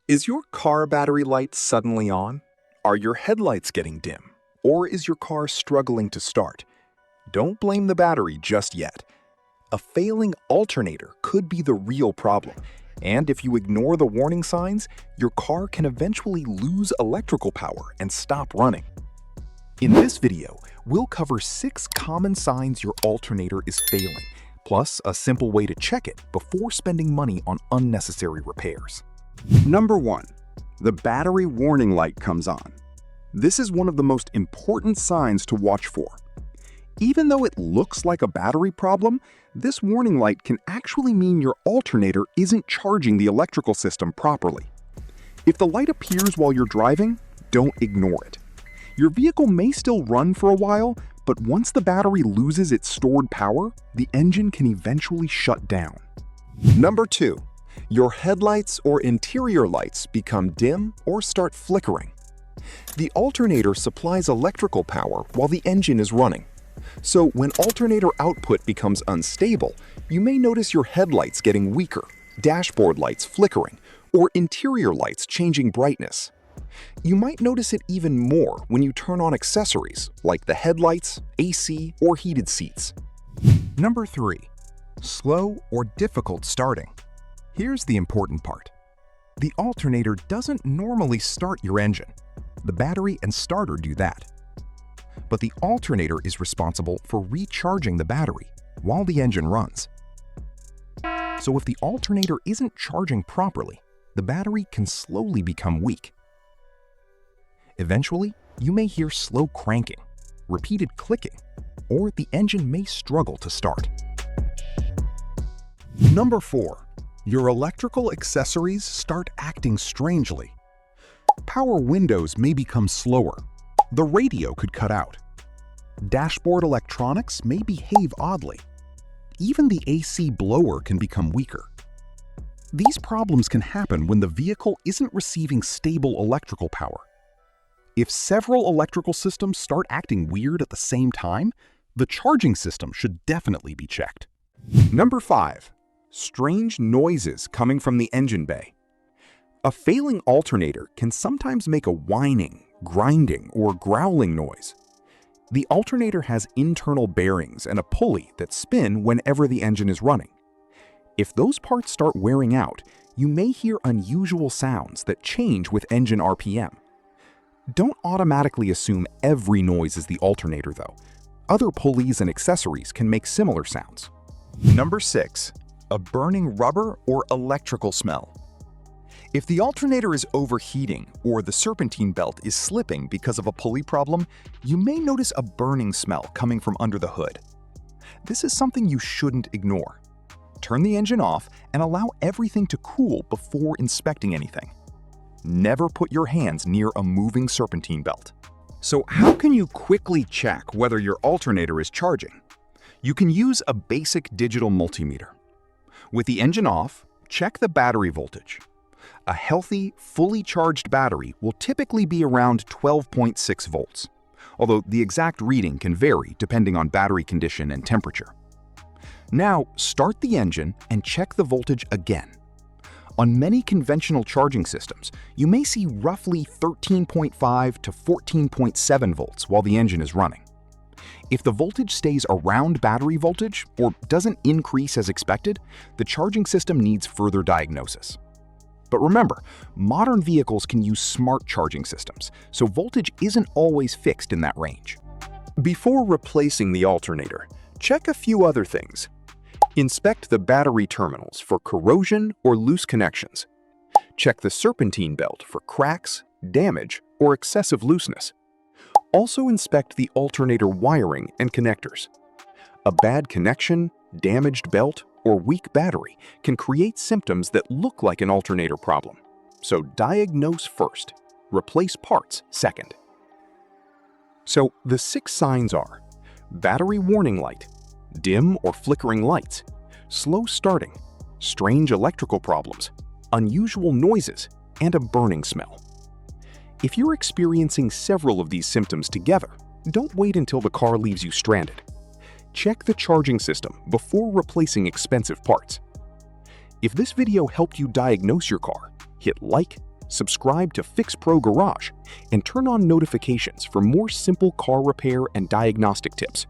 Is your car battery light suddenly on? Are your headlights getting dim? Or is your car struggling to start? Don't blame the battery just yet. A failing alternator could be the real problem, and if you ignore the warning signs, your car can eventually lose electrical power and stop running. In this video, we'll cover 6 common signs your alternator is failing, plus a simple way to check it before spending money on unnecessary repairs. Number 1. The battery warning light comes on. This is one of the most important signs to watch for. Even though it looks like a battery problem, this warning light can actually mean your alternator isn't charging the electrical system properly. If the light appears while you're driving, don't ignore it. Your vehicle may still run for a while, but once the battery loses its stored power, the engine can eventually shut down. Number 2. Your headlights or interior lights become dim or start flickering. The alternator supplies electrical power while the engine is running. So when alternator output becomes unstable, you may notice your headlights getting weaker, dashboard lights flickering, or interior lights changing brightness. You might notice it even more when you turn on accessories like the headlights, AC, or heated seats. Number 3. Slow or difficult starting. Here's the important part. The alternator doesn't normally start your engine. The battery and starter do that. But the alternator is responsible for recharging the battery while the engine runs. So if the alternator isn't charging properly, the battery can slowly become weak. Eventually, you may hear slow cranking, repeated clicking, or the engine may struggle to start. Number 4. Your electrical accessories start acting strangely. Power windows may become slower. The radio could cut out. Dashboard electronics may behave oddly. Even the AC blower can become weaker. These problems can happen when the vehicle isn't receiving stable electrical power. If several electrical systems start acting weird at the same time, the charging system should definitely be checked. Number 5. Strange noises coming from the engine bay. A failing alternator can sometimes make a whining, grinding, or growling noise. The alternator has internal bearings and a pulley that spin whenever the engine is running. If those parts start wearing out, you may hear unusual sounds that change with engine RPM. Don't automatically assume every noise is the alternator, though. Other pulleys and accessories can make similar sounds. Number 6. A burning rubber or electrical smell. If the alternator is overheating or the serpentine belt is slipping because of a pulley problem, you may notice a burning smell coming from under the hood. This is something you shouldn't ignore. Turn the engine off and allow everything to cool before inspecting anything. Never put your hands near a moving serpentine belt. So how can you quickly check whether your alternator is charging? You can use a basic digital multimeter. With the engine off, check the battery voltage. A healthy, fully charged battery will typically be around 12.6 volts, although the exact reading can vary depending on battery condition and temperature. Now, start the engine and check the voltage again. On many conventional charging systems, you may see roughly 13.5 to 14.7 volts while the engine is running. If the voltage stays around battery voltage or doesn't increase as expected, the charging system needs further diagnosis. But remember, modern vehicles can use smart charging systems, so voltage isn't always fixed in that range. Before replacing the alternator, check a few other things. Inspect the battery terminals for corrosion or loose connections. Check the serpentine belt for cracks, damage, or excessive looseness. Also inspect the alternator wiring and connectors. A bad connection, damaged belt, or weak battery can create symptoms that look like an alternator problem. So diagnose first, replace parts second. So the 6 signs are: battery warning light, dim or flickering lights, slow starting, strange electrical problems, unusual noises, and a burning smell. If you're experiencing several of these symptoms together, don't wait until the car leaves you stranded. Check the charging system before replacing expensive parts. If this video helped you diagnose your car, hit like, subscribe to Fixpro Garage, and turn on notifications for more simple car repair and diagnostic tips.